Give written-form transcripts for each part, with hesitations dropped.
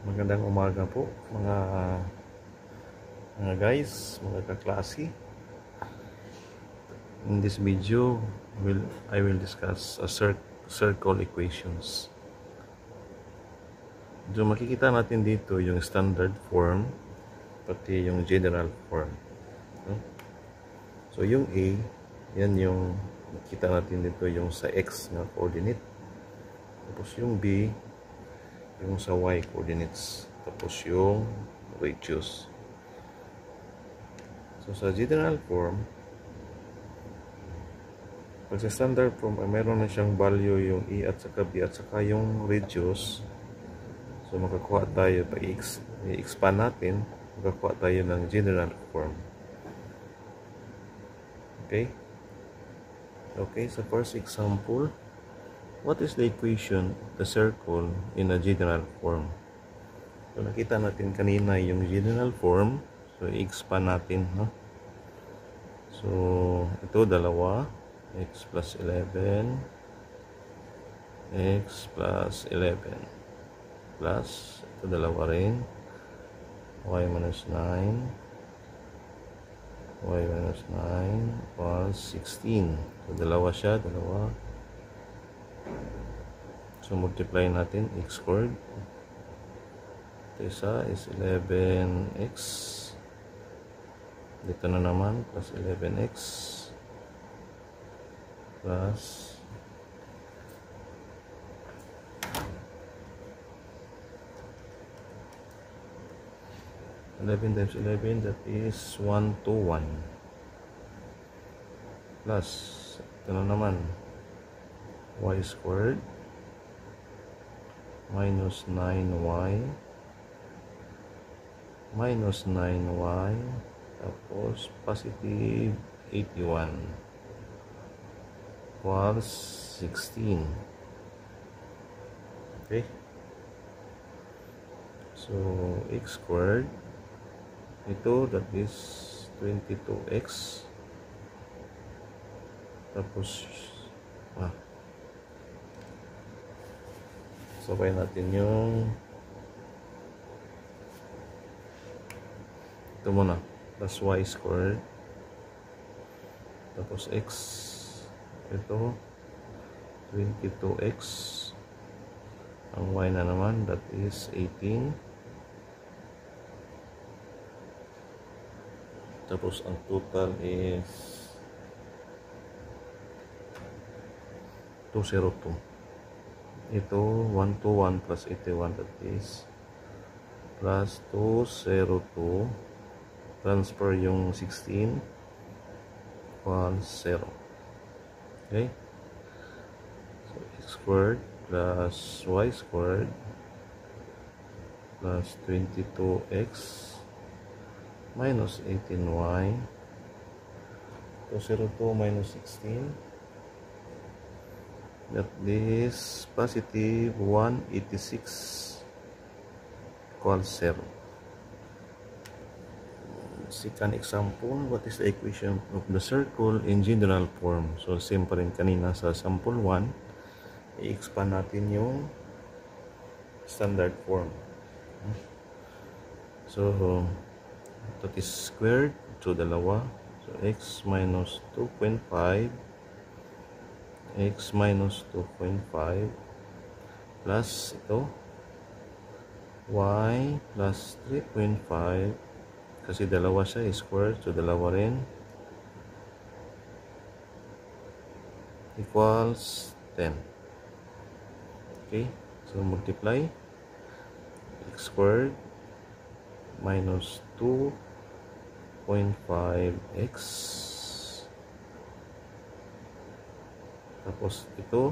Magandang umaga po mga guys, mga kaklase. In this video, I will discuss circle equations. So makikita natin dito yung standard form pati yung general form. So yung A, yan yung makita natin dito yung sa X na coordinate. Tapos yung B, yung sa Y coordinates. Tapos yung radius. So sa general form, pag sa standard form ay mayroon na siyang value yung E at saka B at saka yung radius. So makakuha tayo, pag i-expand natin, makakuha tayo ng general form. Okay, sa first example, what is the equation of the circle in a general form? So nakita natin kanina yung general form. So i-expand natin, no? So ito dalawa, x plus 11 x plus 11 plus ito dalawa rin, y minus 9 y minus 9 equals 16. So dalawa siya, dalawa. So multiply natin, x squared. Ito isa is 11x. Dito na naman, plus 11x plus 11 times 11, that is 121 plus ito na naman, y squared minus 9y minus 9y tapos positive 81 equals 16. Okay, so x squared, ito that is 22x tapos sabay natin yung ito muna, plus y squared tapos x, ito 22x, ang y na naman that is 18, tapos ang total is 202. Ito 121 plus 81, that is plus 202, transfer yung 16 equals 0. Okay, so x squared plus y squared plus 22x minus 18y, 202 minus 16, that is positive 186 equals 0. Second example, what is the equation of the circle in general form? So same pa rin kanina sa sample 1, i-expand natin yung standard form. So that is squared, so dalawa, so x minus 2.5 x minus 2.5 plus ito y plus 3.5 kasi dalawa siya, square, so dalawa rin equals 10. Okay, so multiply x squared minus 2.5x tapos ito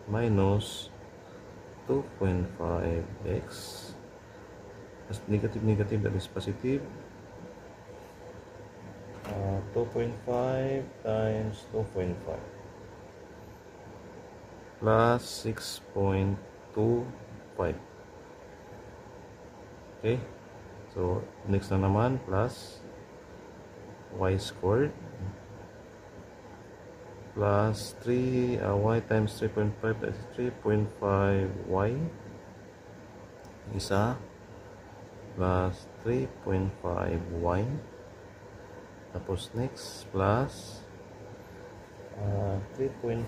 minus 2.5x as negative, that is positive. 2.5 times 2.5 plus 6.25. Okay, so next na naman, plus y squared plus 3 y times 3.5, that is 3.5y isa plus 3.5y. Tapos next plus 3.5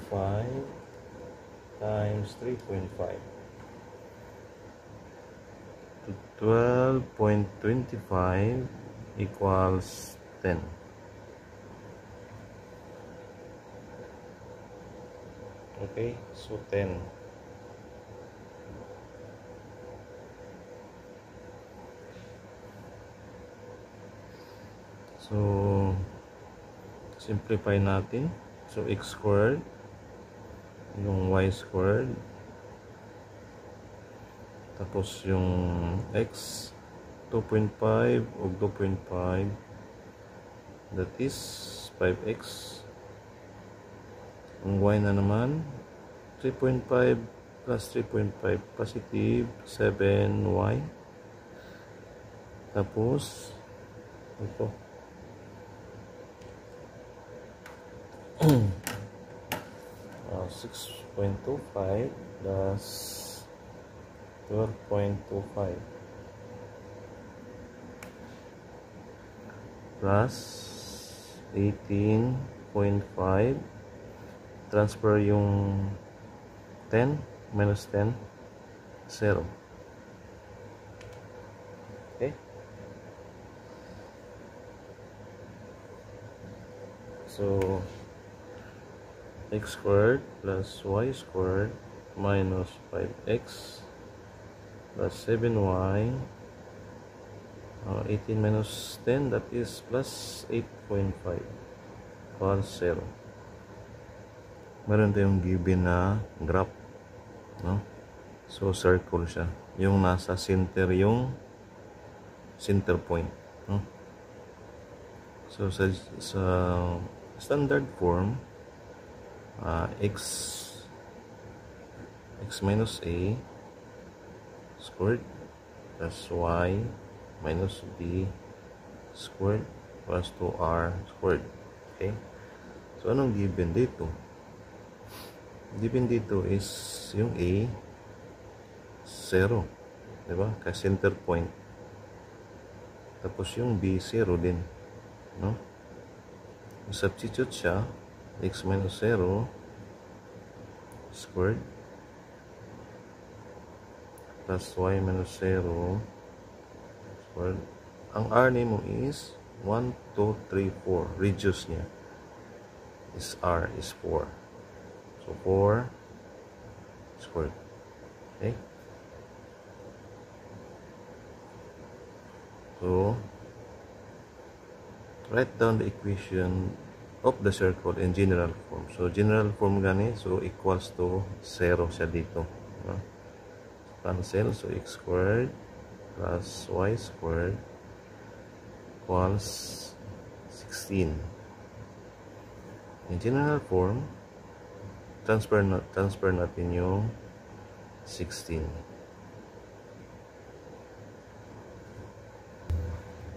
times 3.5 to 12.25 equals 10. Okay, so 10. So simplify natin. So x squared, yung y squared, tapos yung x 2.5 o 2.5, that is 5x. Ang y na naman 3.5 plus 3.5 positive 7y. Tapos ito 6.25 plus 12.25 plus 18.5, transfer yung 10 minus 10, 0. Okay, so x squared plus y squared minus 5x plus 7y, 18 minus 10, that is plus 8.5 equals 0. Meron tayong given na graph, no? So circle siya, yung nasa center, yung center point, no? So sa standard form, x minus a squared plus y minus b squared plus 2r squared. Okay, so anong given dito? Given dito is yung a 0, diba? Kasi center point. Tapos yung b 0 din, no? Substitute siya, x minus 0 squared plus y minus 0 squared. Ang r mo is 1, 2, 3, 4. Reduce niya is r is 4. So 4 squared. Okay, so write down the equation of the circle in general form. So general form gani, so equals to 0 siya dito, no? Cancel, so x squared plus y squared equals 16. In general form, transfer natin yung 16.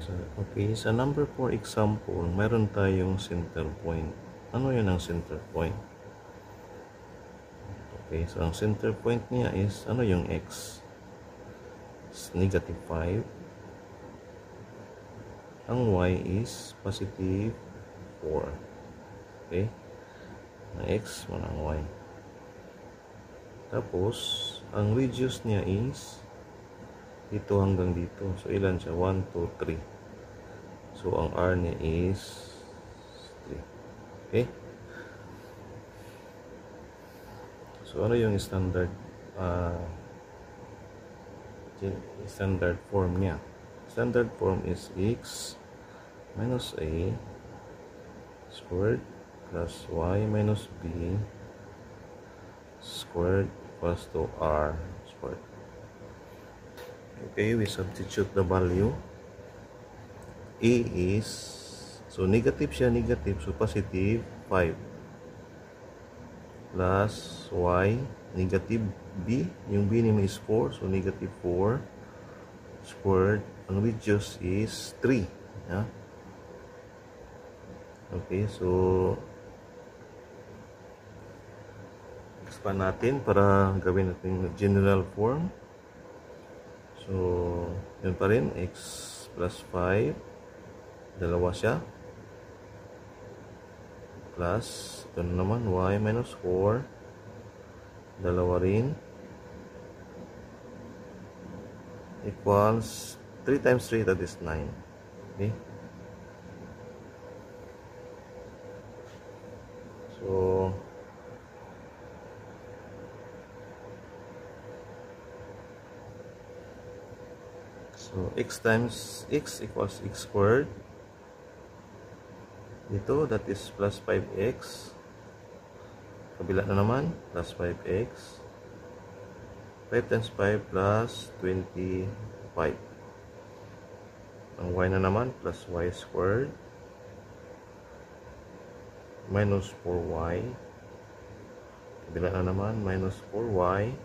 So, okay, sa number 4 example, meron tayong center point. Ano yun ang center point? Okay, so ang center point niya is, ano yung x? It's negative 5. Ang y is positive 4. Okay, ang x, wala ang y. Tapos, ang radius niya is dito hanggang dito. So, ilan siya? 1, 2, 3. So, ang r niya is 3. Okay? So, ano yung standard form niya? Standard form is x minus a squared plus y minus b squared equals to r squared. Okay, we substitute the value. A is, so negative siya, negative, so positive 5 plus y, negative b, yung b nimo is 4, so negative 4 squared, ang reduce is 3. Yeah? Okay, so expand natin para gawin natin general form. So Yun pa rin, x plus 5. Dalawa siya. Plus, ito na naman, y minus 4. Dalawa rin. Equals 3 times 3, that is 9. Okay? So x times x equals x squared. Dito, that is plus 5x. Kabila na naman, plus 5x. 5 times 5 plus 25. Ang y na naman, plus y squared. Minus 4y. Kabila na naman, minus 4y.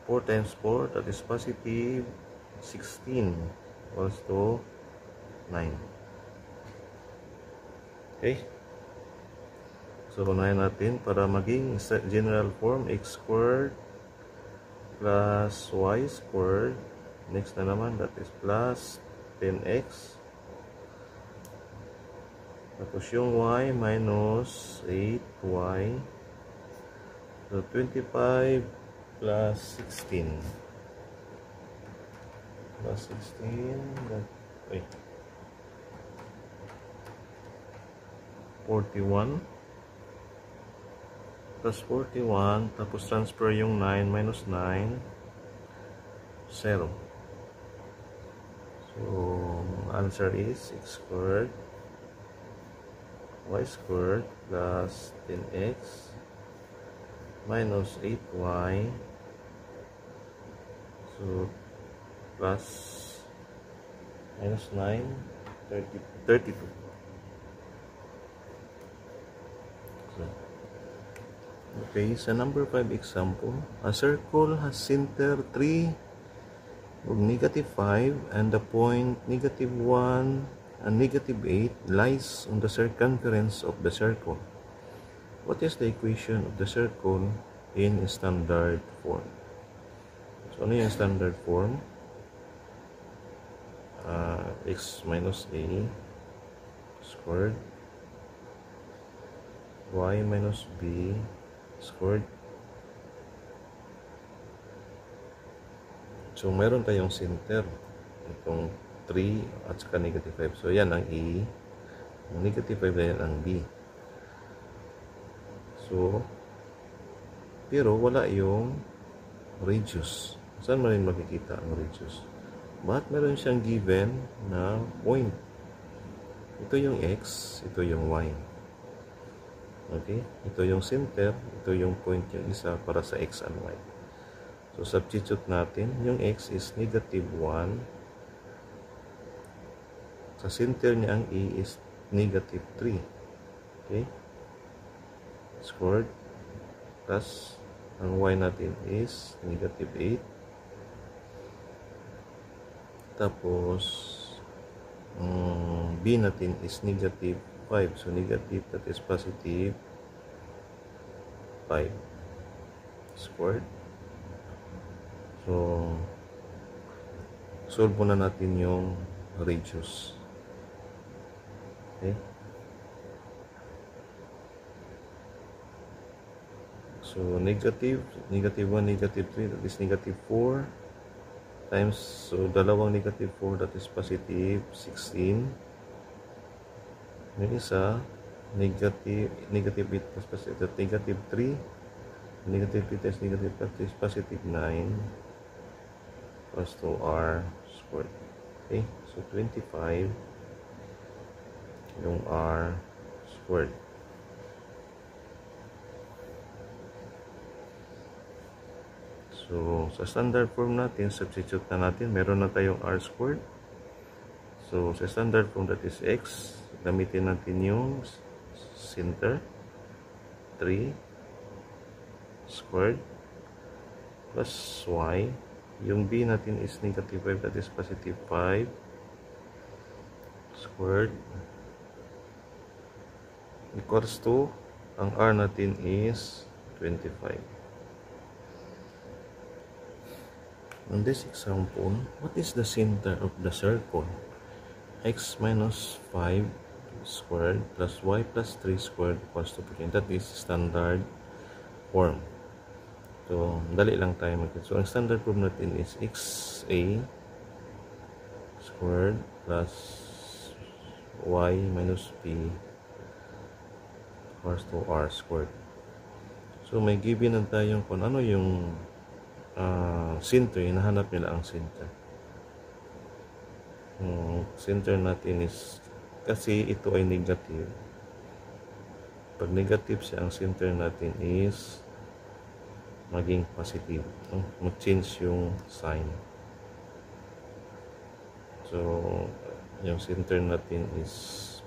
4 times 4, that is positive 16 equals to 9. Okay? So, unahin natin para maging general form, x squared plus y squared. Next na naman, that is plus 10x. Tapos yung y minus 8y. So, 25 plus 16. Plus 16. Wait. 41. Plus 41. Tapos transfer yung 9 minus 9. 0. So, answer is x squared y squared plus 10x minus 8y. So, plus minus 9, 32. So, okay, sa number 5 example, a circle has center 3 of negative 5 and the point negative 1 and negative 8 lies on the circumference of the circle. What is the equation of the circle in standard form? So, ano yung standard form? X minus a squared y minus b squared. So, meron tayong center. Itong 3 at saka negative 5. So, yan ang a. Ang negative 5 na yan ang b. So, pero wala yung radius. Saan mo rin makikita ang radius? But meron siyang given na point. Ito yung x, ito yung y. Okay? Ito yung center, ito yung point yung isa para sa x and y. So, substitute natin. Yung x is negative 1. Sa center niya ang a is negative 3. Okay? Squared. Plus, ang y natin is negative 8. Tapos, b natin is negative 5. So, negative, that is positive 5 squared. So, solve muna natin yung radius. Okay? So, negative 1, negative 3, that is negative 4. Times, so dalawang negative 4, that is positive 16. Yung isa, negative 8 plus positive, negative 3. Negative 3 times negative 5, that is positive 9. Plus 2r squared. Okay, so 25 yung r squared. So, sa standard form natin, substitute na natin. Meron na tayong r squared. So, sa standard form, that is x. Gamitin natin yung center. 3 squared plus y. Yung b natin is negative 5, that is positive 5 squared equals to, ang r natin is 25. In this example, what is the center of the circle? X minus 5 squared plus y plus 3 squared equals to 14. That is standard form. So, dali lang tayo mag-get. So, ang standard form natin is xa squared plus y minus b equals to r squared. So, may given na tayong kung ano yung center. Hinahanap nila ang center. Center natin is, kasi ito ay negative. Pag negative siya, ang center natin is maging positive. Mag-change yung sign. So, yung center natin is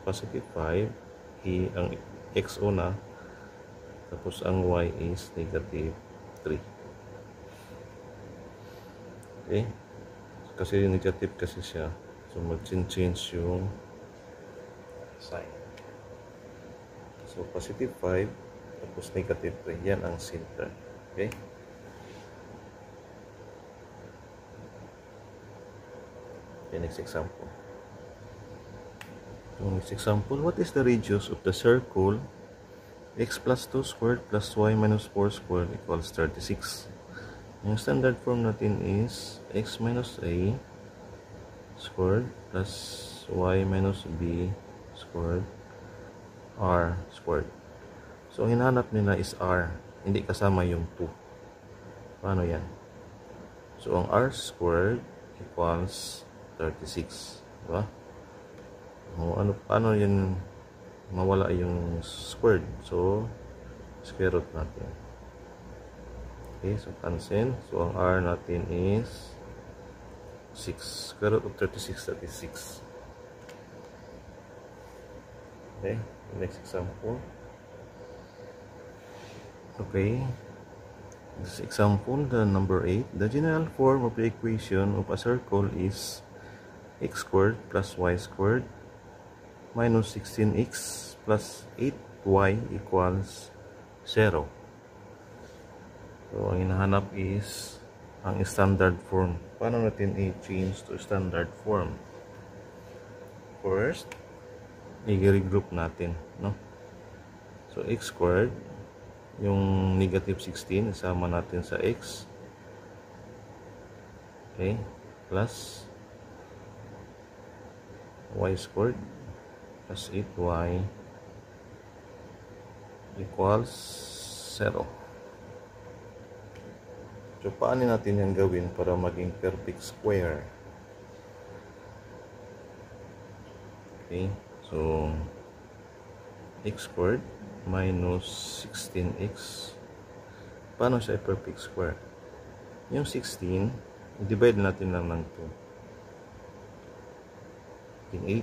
positive 5. Ang x una. Tapos ang y is negative 3. Okay? Kasi negative kasi siya. So, mag-change yung sign. So, positive 5. Tapos negative 3. Yan ang center. Okay? Okay, next example. So, next example, what is the radius of the circle x plus 2 squared plus y minus 4 squared equals 36? Yung standard form natin is x minus a squared plus y minus b squared r squared. So, ang hinahanap nila is r. Hindi kasama yung 2. Paano yan? So, ang r squared equals 36. Diba? Paano yun mawala yung squared? So, square root natin. Okay, so cancel. So, ang r natin is 6. Square root of 36, that is 6. Okay, next example. Okay, this example, the number 8. The general form of the equation of a circle is x squared plus y squared minus 16x plus 8y equals 0. So, ang hinahanap is ang standard form. Paano natin i-change to standard form? First, i-regroup natin, no? So, x squared, yung negative 16, isama natin sa x. Okay, plus y squared plus 8y equals 0. So, paano natin yan gawin para maging perfect square? Okay, so x squared minus 16x. Paano siya perfect square? Yung 16, i-divide natin lang ng 2. Yung 8.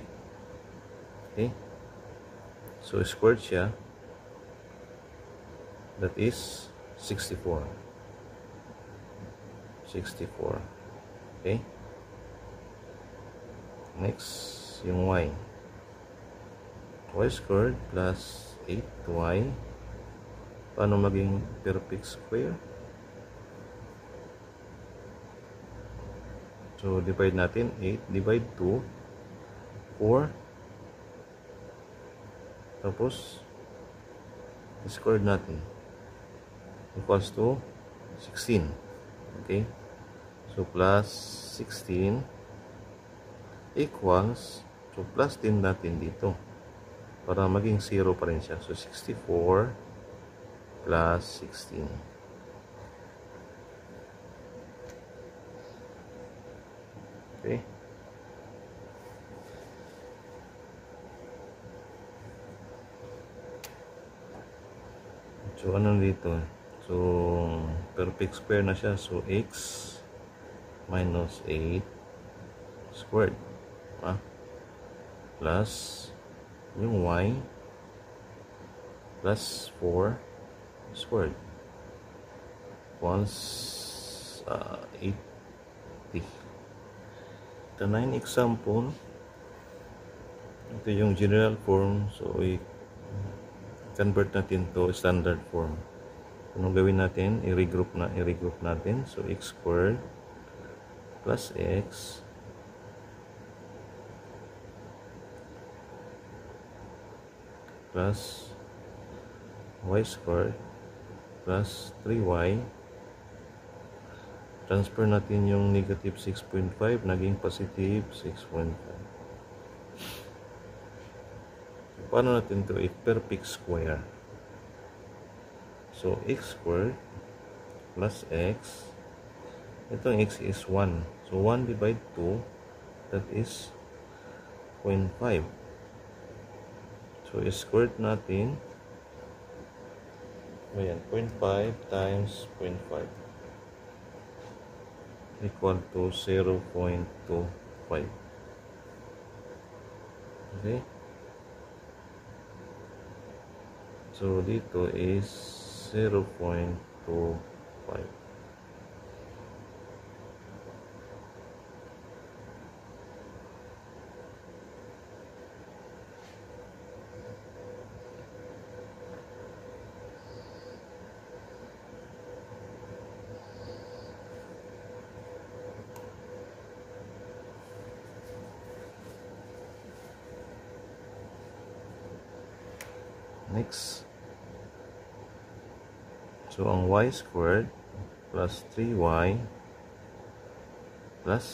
Okay, so squared siya. That is 64. 64. Okay, next yung y squared plus 8y. Paano maging perfect square? So divide natin 8 divide 2 4, tapos squared natin equals to 16. Okay, so plus 16 equals, so plus 10 natin dito para maging 0 pa rin siya. So 64 plus 16. Okay, so ano dito? So, perfect square na siya. So, x minus 8 squared. Plus, yung y plus 4 squared. Equals 80. The 9 example. Ito yung general form. So, i-convert natin to standard form. Anong gawin natin? I-regroup natin. So, x squared plus x plus y squared plus 3y. Transfer natin yung negative 6.5 naging positive 6.5. Paano natin ito i-perfect square? So x squared plus x, itong x is 1, so 1 divide 2, that is 0.5. So squared natin, ayan, 0.5 times 0.5 equal to 0.25. Okay, so dito is 0.25. Next, so ang y squared plus 3y plus,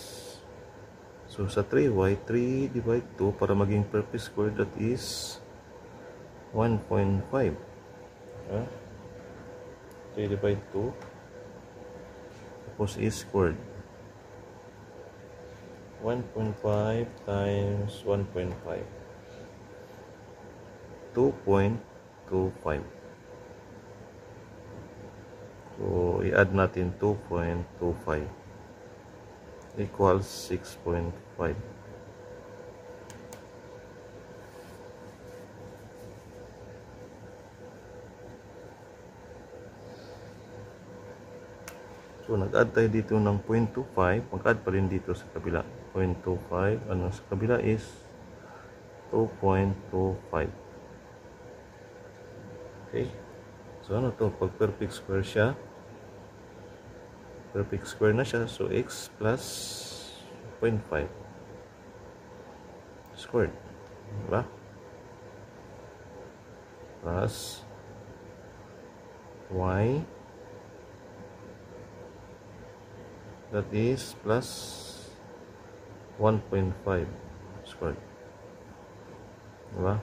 so sa 3y, 3 divide 2 para maging perfect square, that is 1.5. 3 divide 2 tapos is squared, 1.5 times 1.5, 2.25. So i-add natin 2.25 equals 6.5. So nag-add tayo dito ng 0.25, mag-add pa rin dito sa kabila 0.25, ano sa kabila is 2.25. Okay, so ano to, pag perfect square siya, perfect square na siya, so x plus 0.5 squared, diba? Plus y, that is plus 1.5 squared, diba?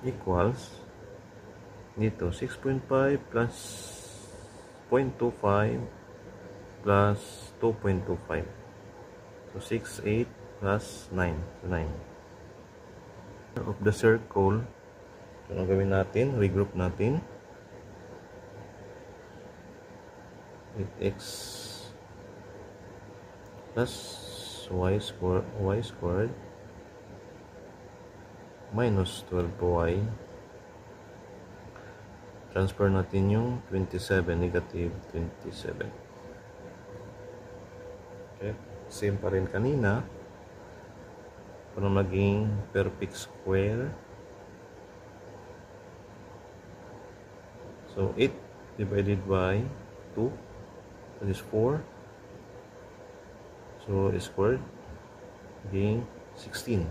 Equals dito 6.5 plus 0.25 plus 2.25, so 6, 8 plus 9, so 9 of the circle. So ang gawin natin, regroup natin with x plus y squared minus 12y. Transfer natin yung 27, negative 27. Okay, same pa rin kanina. Para maging perfect square, so 8 divided by 2, that is 4, so squared, again 16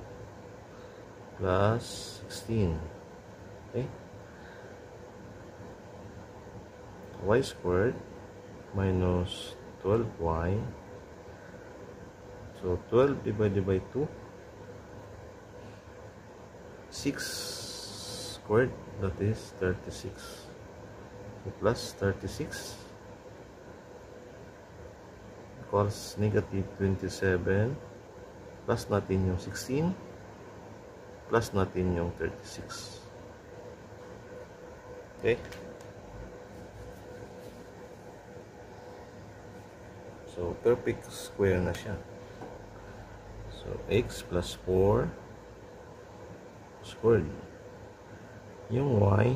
plus 16. Okay, y squared minus 12y, so 12 divided by 2, 6 squared, that is 36, so plus 36 equals negative 27, plus natin yung 16, plus natin yung 36. Okay, so perfect square na siya. So x plus 4 squared, yung y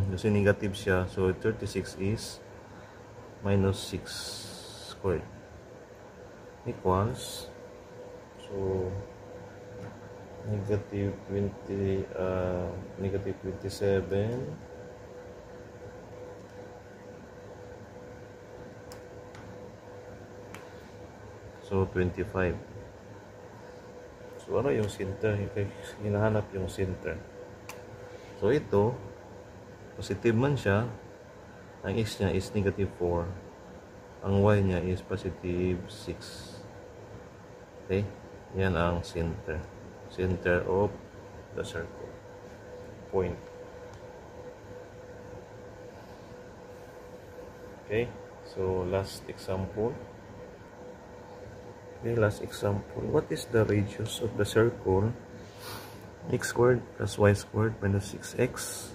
kasi negative siya, so 36 is minus 6 squared equals, so negative 20, negative 27, so 25. So ano yung center? Hinahanap yung center. So ito, positive man siya, ang x niya is negative 4, ang y niya is positive 6. Okay, yan ang center of the circle, point. Okay, so last example. Okay, last example. What is the radius of the circle x squared plus y squared minus 6x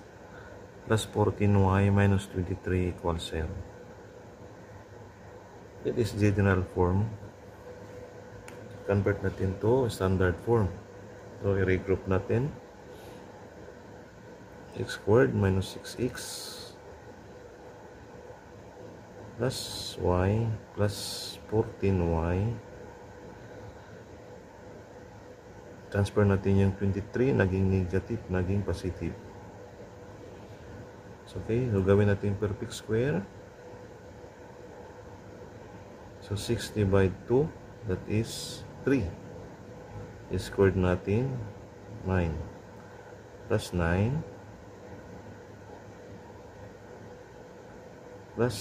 plus 14y minus 23 equals 0? It is general form. Convert natin to standard form. So, i-regroup natin. X squared minus 6x plus y plus 14y. Transfer natin yung 23, naging negative, naging positive. So, okay, so gawin natin perfect square. So, 6 divided 2, that is 3. I-squared natin, 9. Plus 9. Plus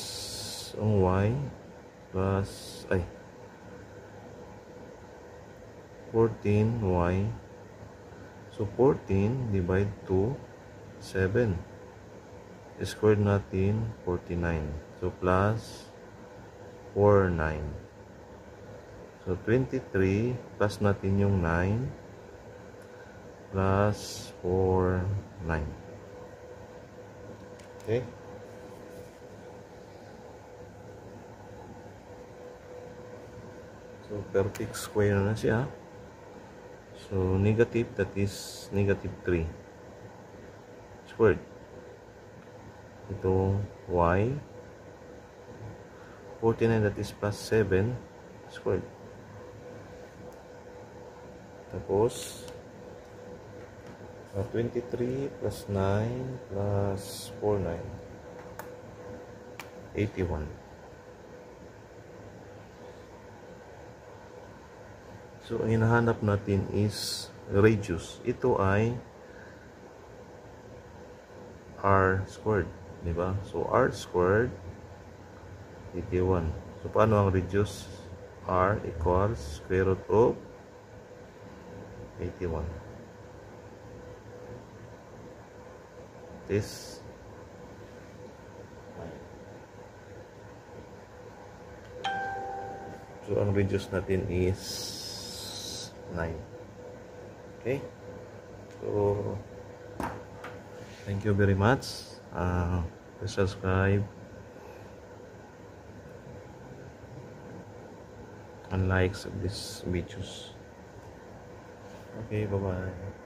ang y. Plus, 14y. So, 14 divide 2, 7. I-squared natin, 49. So, plus 4, 9. So, 23 plus natin yung 9 plus 4, 9. Okay? So, perfect square na siya. So, negative, that is negative 3 squared. Ito, y. 49, that is plus 7 squared. Tapos, 23 plus 9 plus 4, 9. 81. So, ang hinahanap natin is radius. Ito ay r squared. Diba? So, r squared, 81. So, paano ang radius? R equals square root of 81. This so, ang radius natin is 9. Okay? So, thank you very much. Please subscribe and likes these videos. Okay, bye-bye.